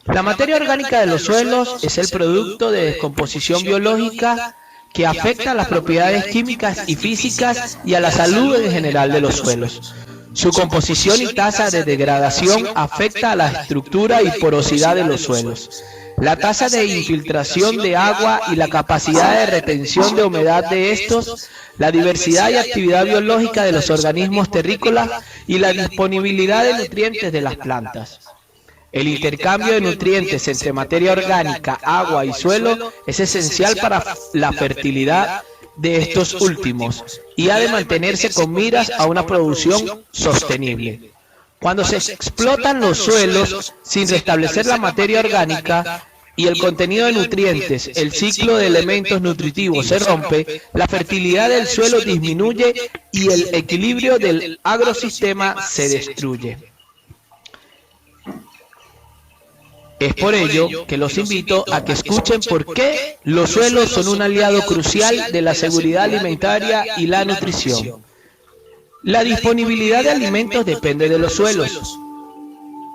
La materia orgánica de los suelos es el producto de descomposición biológica que afecta a las propiedades químicas y físicas y a la salud en general de los suelos. Su composición y tasa de degradación afecta a la estructura y porosidad de los suelos, la tasa de infiltración de agua y la capacidad de retención de humedad de estos, la diversidad y actividad biológica de los organismos terrícolas y la disponibilidad de nutrientes de las plantas. El intercambio de nutrientes entre materia orgánica, agua y suelo es esencial para la fertilidad de estos últimos y ha de mantenerse con miras a una producción sostenible. Cuando se explotan los suelos sin restablecer la materia orgánica y el contenido de nutrientes, el ciclo de elementos nutritivos se rompe, la fertilidad del suelo disminuye y el equilibrio del agrosistema se destruye. Es por ello que los invito a que escuchen por qué los suelos son un aliado crucial de la seguridad alimentaria y la nutrición. La disponibilidad de alimentos depende de los suelos.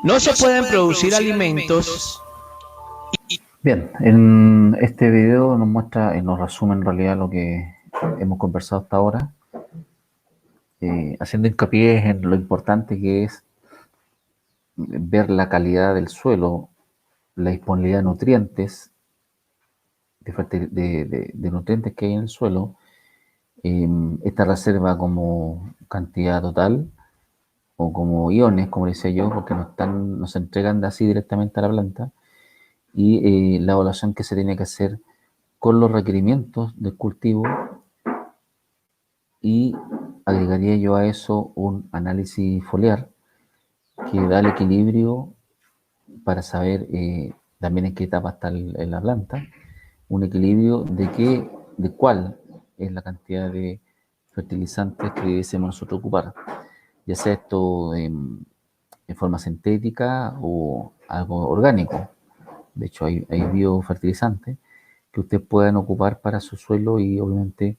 No se pueden producir alimentos. Bien, en este video nos muestra y nos resume en realidad lo que hemos conversado hasta ahora, haciendo hincapié en lo importante que es ver la calidad del suelo, la disponibilidad de nutrientes, de nutrientes que hay en el suelo, esta reserva como cantidad total o como iones, como decía yo, porque no se entregan así directamente a la planta, y la evaluación que se tiene que hacer con los requerimientos del cultivo, y agregaría yo a eso un análisis foliar que da el equilibrio para saber también en qué etapa está en la planta, un equilibrio de cuál es la cantidad de fertilizantes que deberíamos nosotros ocupar, ya sea esto en forma sintética o algo orgánico. De hecho, hay biofertilizantes que ustedes puedan ocupar para su suelo y obviamente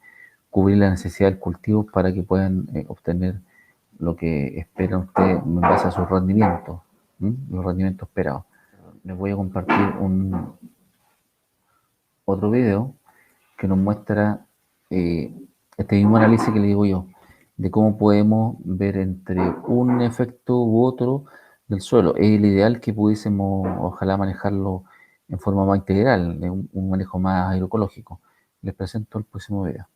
cubrir la necesidad del cultivo para que puedan obtener lo que esperan ustedes en base a sus rendimientos, los rendimientos esperados. Les voy a compartir otro video que nos muestra este mismo análisis que le digo yo, de cómo podemos ver entre un efecto u otro del suelo. Es el ideal que pudiésemos, ojalá, manejarlo en forma más integral, de un manejo más agroecológico. Les presento el próximo video.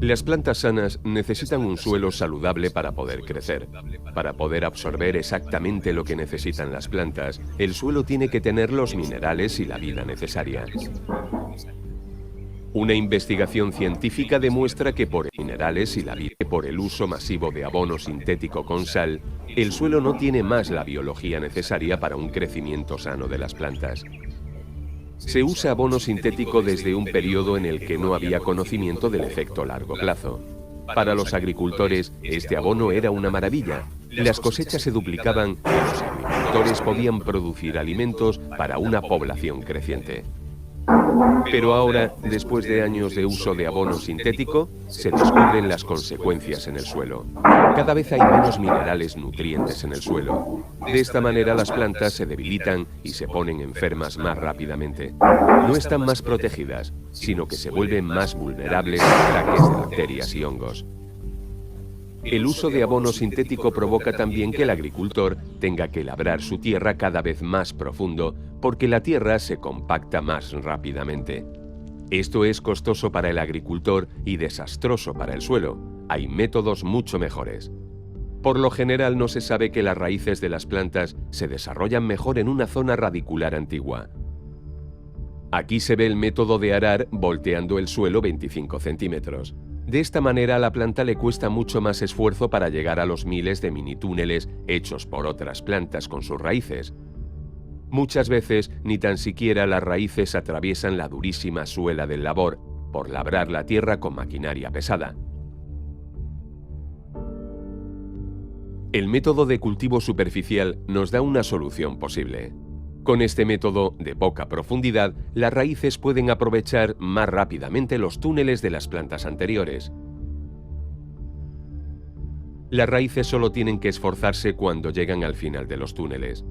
Las plantas sanas necesitan un suelo saludable para poder crecer. Para poder absorber exactamente lo que necesitan las plantas, el suelo tiene que tener los minerales y la vida necesaria. Una investigación científica demuestra que por minerales y la vida, por el uso masivo de abono sintético con sal, el suelo no tiene más la biología necesaria para un crecimiento sano de las plantas. Se usa abono sintético desde un periodo en el que no había conocimiento del efecto a largo plazo. Para los agricultores, este abono era una maravilla. Las cosechas se duplicaban y los agricultores podían producir alimentos para una población creciente. Pero ahora, después de años de uso de abono sintético, se descubren las consecuencias en el suelo. Cada vez hay menos minerales nutrientes en el suelo. De esta manera las plantas se debilitan y se ponen enfermas más rápidamente. No están más protegidas, sino que se vuelven más vulnerables a ataques de bacterias y hongos. El uso de abono sintético provoca también que el agricultor tenga que labrar su tierra cada vez más profundo porque la tierra se compacta más rápidamente. Esto es costoso para el agricultor y desastroso para el suelo. Hay métodos mucho mejores. Por lo general no se sabe que las raíces de las plantas se desarrollan mejor en una zona radicular antigua. Aquí se ve el método de arar volteando el suelo 25 centímetros. De esta manera a la planta le cuesta mucho más esfuerzo para llegar a los miles de mini túneles hechos por otras plantas con sus raíces. Muchas veces ni tan siquiera las raíces atraviesan la durísima suela del labor por labrar la tierra con maquinaria pesada. El método de cultivo superficial nos da una solución posible. Con este método de poca profundidad, las raíces pueden aprovechar más rápidamente los túneles de las plantas anteriores. Las raíces solo tienen que esforzarse cuando llegan al final de los túneles.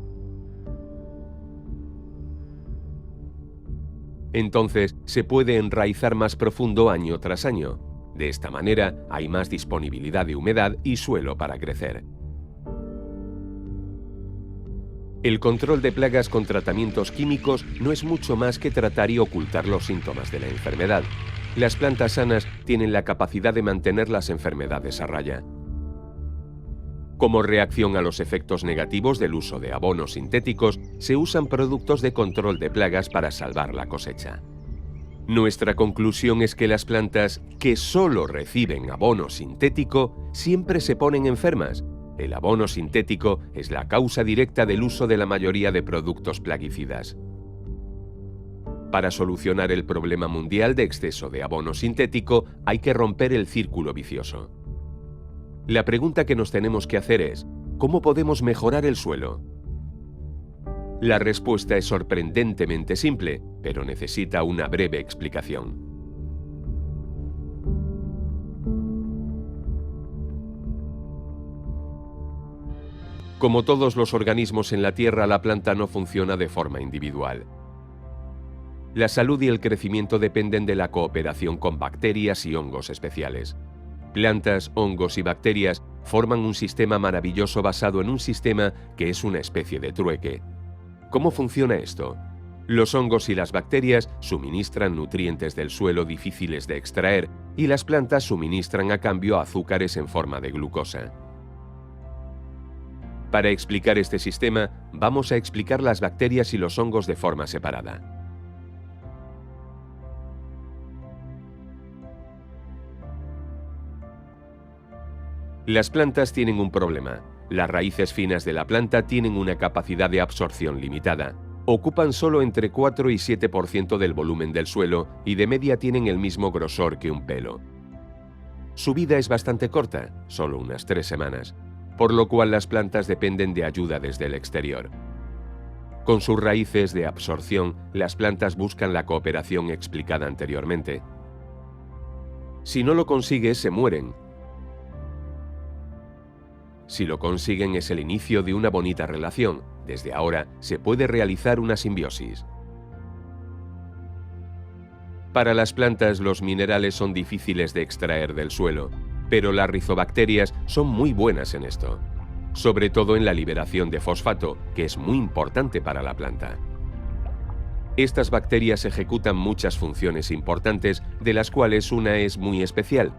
Entonces, se puede enraizar más profundo año tras año. De esta manera, hay más disponibilidad de humedad y suelo para crecer. El control de plagas con tratamientos químicos no es mucho más que tratar y ocultar los síntomas de la enfermedad. Las plantas sanas tienen la capacidad de mantener las enfermedades a raya. Como reacción a los efectos negativos del uso de abonos sintéticos, se usan productos de control de plagas para salvar la cosecha. Nuestra conclusión es que las plantas que solo reciben abono sintético siempre se ponen enfermas. El abono sintético es la causa directa del uso de la mayoría de productos plaguicidas. Para solucionar el problema mundial de exceso de abono sintético, hay que romper el círculo vicioso. La pregunta que nos tenemos que hacer es, ¿cómo podemos mejorar el suelo? La respuesta es sorprendentemente simple, pero necesita una breve explicación. Como todos los organismos en la Tierra, la planta no funciona de forma individual. La salud y el crecimiento dependen de la cooperación con bacterias y hongos especiales. Plantas, hongos y bacterias forman un sistema maravilloso basado en un sistema que es una especie de trueque. ¿Cómo funciona esto? Los hongos y las bacterias suministran nutrientes del suelo difíciles de extraer y las plantas suministran a cambio azúcares en forma de glucosa. Para explicar este sistema, vamos a explicar las bacterias y los hongos de forma separada. Las plantas tienen un problema. Las raíces finas de la planta tienen una capacidad de absorción limitada. Ocupan solo entre 4 y 7% del volumen del suelo y de media tienen el mismo grosor que un pelo. Su vida es bastante corta, solo unas 3 semanas. Por lo cual las plantas dependen de ayuda desde el exterior. Con sus raíces de absorción, las plantas buscan la cooperación explicada anteriormente. Si no lo consigue, se mueren. Si lo consiguen, es el inicio de una bonita relación. Desde ahora se puede realizar una simbiosis. Para las plantas, los minerales son difíciles de extraer del suelo. Pero las rizobacterias son muy buenas en esto, sobre todo en la liberación de fosfato, que es muy importante para la planta. Estas bacterias ejecutan muchas funciones importantes, de las cuales una es muy especial.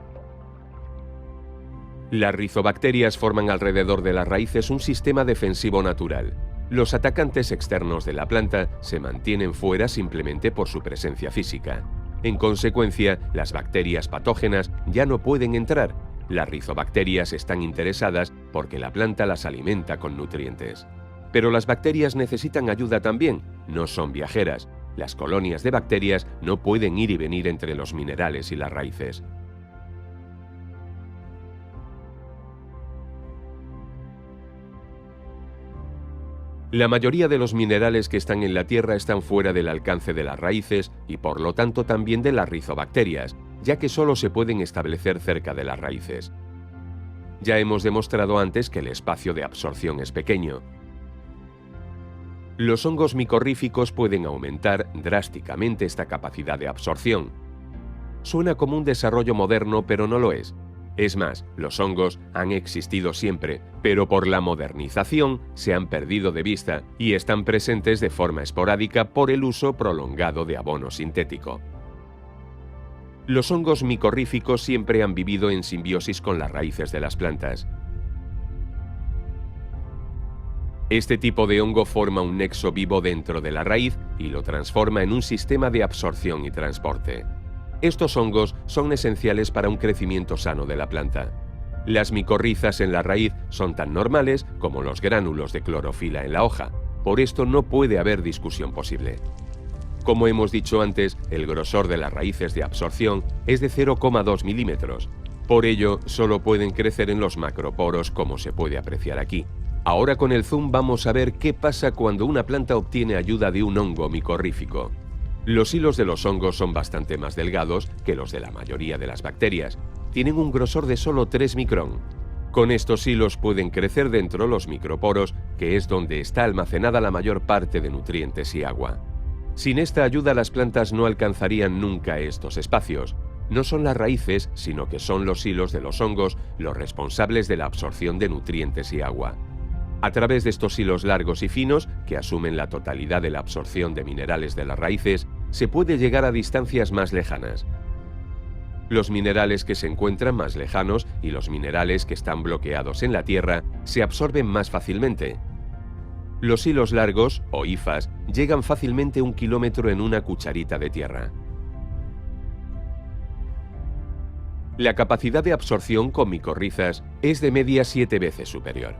Las rizobacterias forman alrededor de las raíces un sistema defensivo natural. Los atacantes externos de la planta se mantienen fuera simplemente por su presencia física. En consecuencia, las bacterias patógenas ya no pueden entrar. Las rizobacterias están interesadas porque la planta las alimenta con nutrientes. Pero las bacterias necesitan ayuda también, no son viajeras. Las colonias de bacterias no pueden ir y venir entre los minerales y las raíces. La mayoría de los minerales que están en la Tierra están fuera del alcance de las raíces y por lo tanto también de las rizobacterias, ya que solo se pueden establecer cerca de las raíces. Ya hemos demostrado antes que el espacio de absorción es pequeño. Los hongos micorríficos pueden aumentar drásticamente esta capacidad de absorción. Suena como un desarrollo moderno, pero no lo es. Es más, los hongos han existido siempre, pero por la modernización se han perdido de vista y están presentes de forma esporádica por el uso prolongado de abono sintético. Los hongos micorríficos siempre han vivido en simbiosis con las raíces de las plantas. Este tipo de hongo forma un nexo vivo dentro de la raíz y lo transforma en un sistema de absorción y transporte. Estos hongos son esenciales para un crecimiento sano de la planta. Las micorrizas en la raíz son tan normales como los gránulos de clorofila en la hoja. Por esto no puede haber discusión posible. Como hemos dicho antes, el grosor de las raíces de absorción es de 0,2 milímetros. Por ello, solo pueden crecer en los macroporos, como se puede apreciar aquí. Ahora con el zoom vamos a ver qué pasa cuando una planta obtiene ayuda de un hongo micorrífico. Los hilos de los hongos son bastante más delgados que los de la mayoría de las bacterias. Tienen un grosor de solo 3 micrón. Con estos hilos pueden crecer dentro los microporos, que es donde está almacenada la mayor parte de nutrientes y agua. Sin esta ayuda las plantas no alcanzarían nunca estos espacios. No son las raíces, sino que son los hilos de los hongos los responsables de la absorción de nutrientes y agua. A través de estos hilos largos y finos, que asumen la totalidad de la absorción de minerales de las raíces, se puede llegar a distancias más lejanas. Los minerales que se encuentran más lejanos y los minerales que están bloqueados en la tierra se absorben más fácilmente. Los hilos largos, o hifas, llegan fácilmente 1 kilómetro en una cucharita de tierra. La capacidad de absorción con micorrizas es de media 7 veces superior.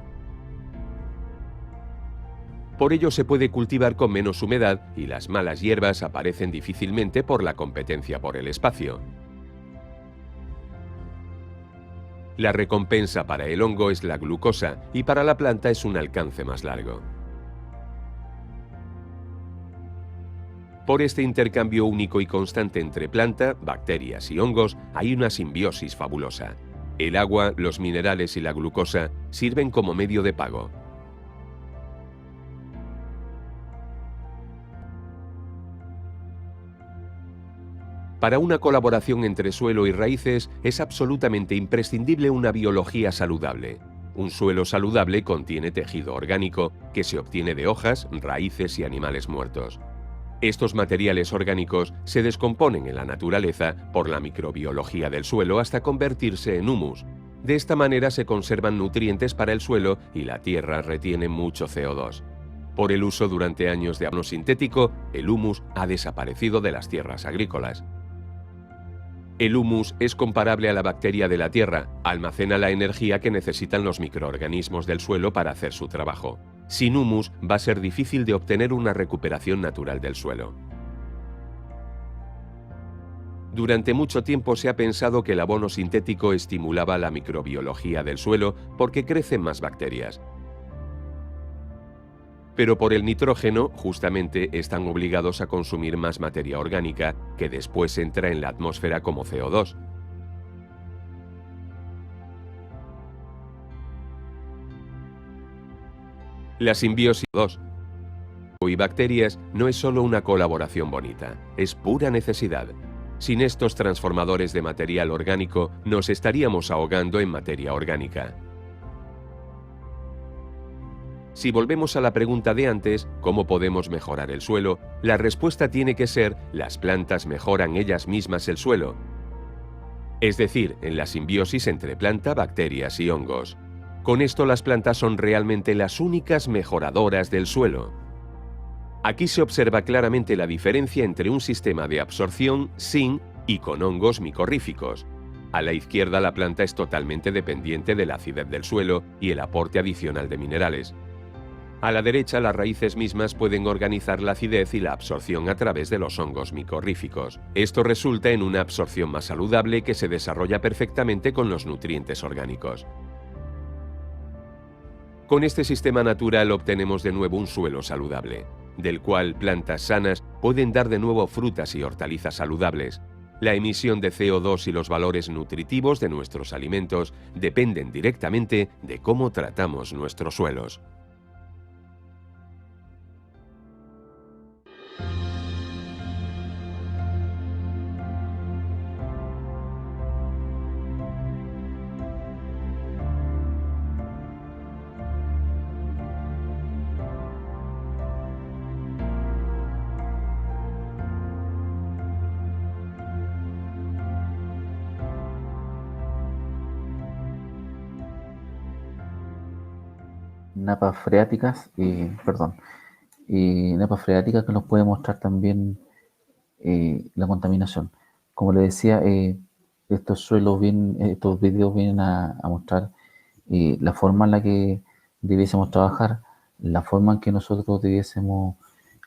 Por ello se puede cultivar con menos humedad y las malas hierbas aparecen difícilmente por la competencia por el espacio. La recompensa para el hongo es la glucosa y para la planta es un alcance más largo. Por este intercambio único y constante entre planta, bacterias y hongos hay una simbiosis fabulosa. El agua, los minerales y la glucosa sirven como medio de pago. Para una colaboración entre suelo y raíces es absolutamente imprescindible una biología saludable. Un suelo saludable contiene tejido orgánico que se obtiene de hojas, raíces y animales muertos. Estos materiales orgánicos se descomponen en la naturaleza por la microbiología del suelo hasta convertirse en humus. De esta manera se conservan nutrientes para el suelo y la tierra retiene mucho CO2. Por el uso durante años de abono sintético, el humus ha desaparecido de las tierras agrícolas. El humus es comparable a la bacteria de la tierra, almacena la energía que necesitan los microorganismos del suelo para hacer su trabajo. Sin humus va a ser difícil de obtener una recuperación natural del suelo. Durante mucho tiempo se ha pensado que el abono sintético estimulaba la microbiología del suelo porque crecen más bacterias. Pero por el nitrógeno, justamente, están obligados a consumir más materia orgánica que después entra en la atmósfera como CO2. La simbiosis y bacterias no es solo una colaboración bonita, es pura necesidad. Sin estos transformadores de material orgánico, nos estaríamos ahogando en materia orgánica. Si volvemos a la pregunta de antes, ¿cómo podemos mejorar el suelo?, la respuesta tiene que ser: las plantas mejoran ellas mismas el suelo. es decir, en la simbiosis entre planta, bacterias y hongos. Con esto las plantas son realmente las únicas mejoradoras del suelo. Aquí se observa claramente la diferencia entre un sistema de absorción sin y con hongos micorríficos. A la izquierda la planta es totalmente dependiente de la acidez del suelo y el aporte adicional de minerales. A la derecha las raíces mismas pueden organizar la acidez y la absorción a través de los hongos micorríficos. Esto resulta en una absorción más saludable que se desarrolla perfectamente con los nutrientes orgánicos. Con este sistema natural obtenemos de nuevo un suelo saludable, del cual plantas sanas pueden dar de nuevo frutas y hortalizas saludables. La emisión de CO2 y los valores nutritivos de nuestros alimentos dependen directamente de cómo tratamos nuestros suelos. Napas freáticas, napas freáticas que nos puede mostrar también la contaminación. Como le decía, estos videos vienen a mostrar la forma en la que debiésemos trabajar, la forma en que nosotros debiésemos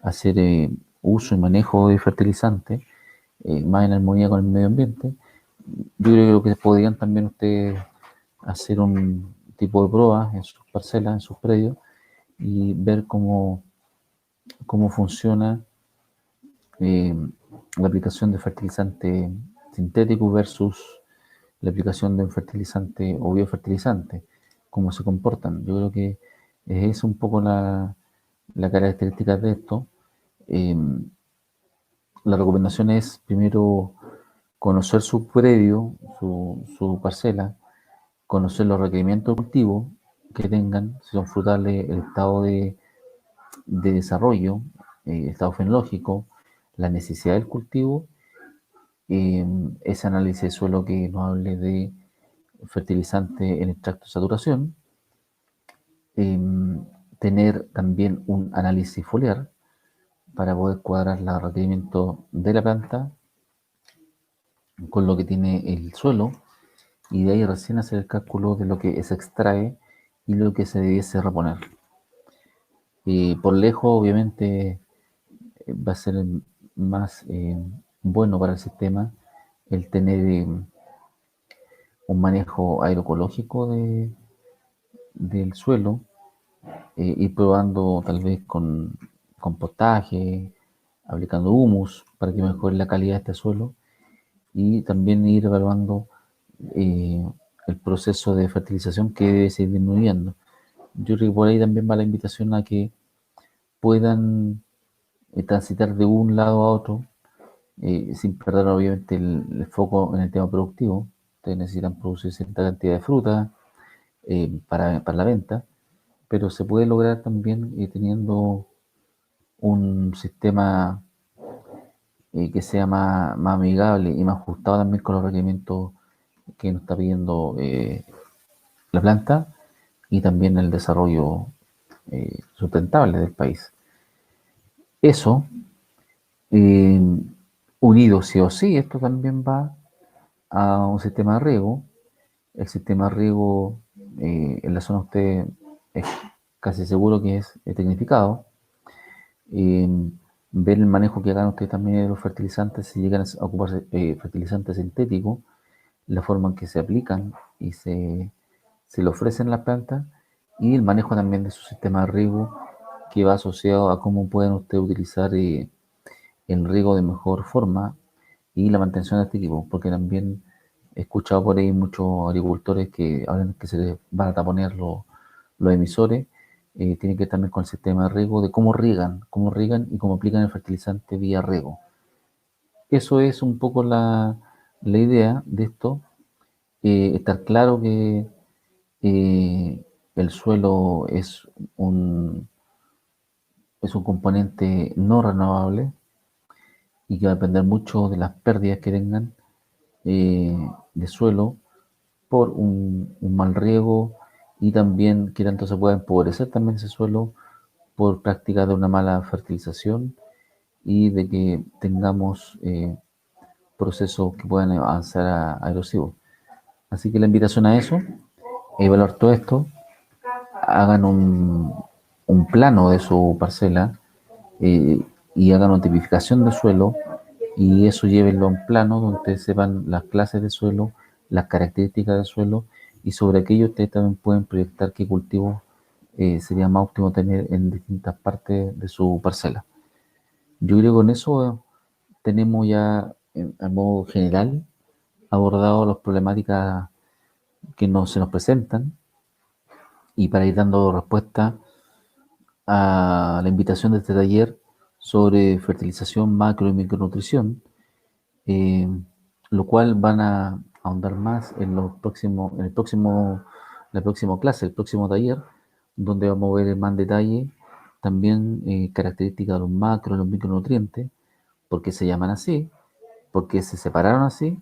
hacer uso y manejo de fertilizantes, más en armonía con el medio ambiente. Yo creo que podrían también ustedes hacer un tipo de pruebas en sus parcelas, en sus predios, y ver cómo funciona la aplicación de fertilizante sintético versus la aplicación de un fertilizante o biofertilizante, cómo se comportan. Yo creo que es un poco la característica de esto. La recomendación es primero conocer su predio, su parcela, conocer los requerimientos de cultivo que tengan, si son frutales, el estado de desarrollo, estado fenológico, la necesidad del cultivo, ese análisis de suelo que nos hable de fertilizante en extracto de saturación, tener también un análisis foliar para poder cuadrar los requerimientos de la planta con lo que tiene el suelo, y de ahí recién hacer el cálculo de lo que se extrae y lo que se debiese reponer. Por lejos, obviamente, va a ser más bueno para el sistema el tener un manejo agroecológico del suelo, ir probando tal vez con compostaje, aplicando humus para que mejore la calidad de este suelo, y también ir evaluando el proceso de fertilización que debe seguir disminuyendo. Yo creo que por ahí también va la invitación a que puedan transitar de un lado a otro, sin perder obviamente el foco en el tema productivo. Ustedes necesitan producir cierta cantidad de fruta para la venta, pero se puede lograr también teniendo un sistema que sea más amigable y más ajustado también con los requerimientos que nos está pidiendo la planta y también el desarrollo sustentable del país. Eso, unido sí o sí, esto también va a un sistema de riego. El sistema de riego en la zona usted es casi seguro que es tecnificado. Ver el manejo que hagan ustedes también de los fertilizantes, si llegan a ocupar fertilizantes sintéticos, la forma en que se aplican y se le ofrecen las plantas, y el manejo también de su sistema de riego, que va asociado a cómo pueden ustedes utilizar el riego de mejor forma y la mantención de este equipo, porque también he escuchado por ahí muchos agricultores que hablan que se les van a taponear los emisores. Tiene que ver también con el sistema de riego, de cómo riegan y cómo aplican el fertilizante vía riego. Eso es un poco la idea de esto. Estar claro que el suelo es un componente no renovable y que va a depender mucho de las pérdidas que tengan de suelo por un mal riego y también que tanto se pueda empobrecer también ese suelo por práctica de una mala fertilización y de que tengamos procesos que puedan avanzar a erosivos. Así que la invitación a eso, evaluar todo esto, hagan un plano de su parcela eh, y hagan una tipificación de suelo y eso llévenlo a un plano donde sepan las clases de suelo, las características del suelo y sobre aquello ustedes también pueden proyectar qué cultivo sería más óptimo tener en distintas partes de su parcela. Yo creo que con eso tenemos ya, a modo general, abordado las problemáticas que se nos presentan y para ir dando respuesta a la invitación de este taller sobre fertilización macro y micronutrición, eh, lo cual van a ahondar más en la próxima clase, el próximo taller, donde vamos a ver en más detalle también características de los macro y los micronutrientes, por qué se llaman así, por qué se separaron así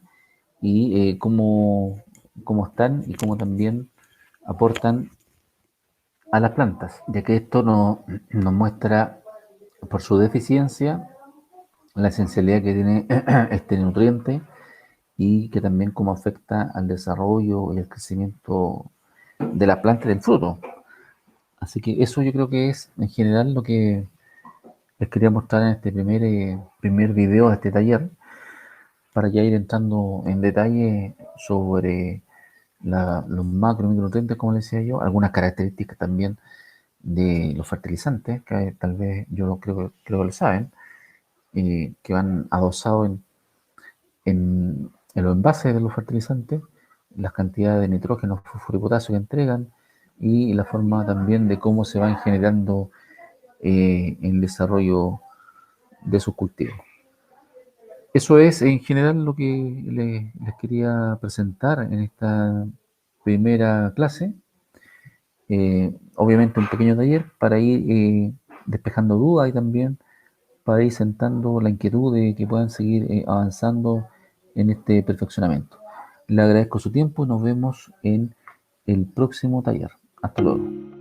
y cómo están y cómo también aportan a las plantas, ya que esto nos muestra por su deficiencia la esencialidad que tiene este nutriente y que también cómo afecta al desarrollo y el crecimiento de la planta y del fruto. Así que eso yo creo que es en general lo que les quería mostrar en este primer video de este taller, para ya ir entrando en detalle sobre los macro y micronutrientes, como les decía yo, algunas características también de los fertilizantes, que tal vez creo que lo saben, que van adosados en los envases de los fertilizantes, las cantidades de nitrógeno, fósforo y potasio que entregan y la forma también de cómo se van generando el desarrollo de sus cultivos. Eso es en general lo que les quería presentar en esta primera clase. Obviamente un pequeño taller para ir despejando dudas y también para ir sentando la inquietud de que puedan seguir avanzando en este perfeccionamiento. Le agradezco su tiempo y nos vemos en el próximo taller. Hasta luego.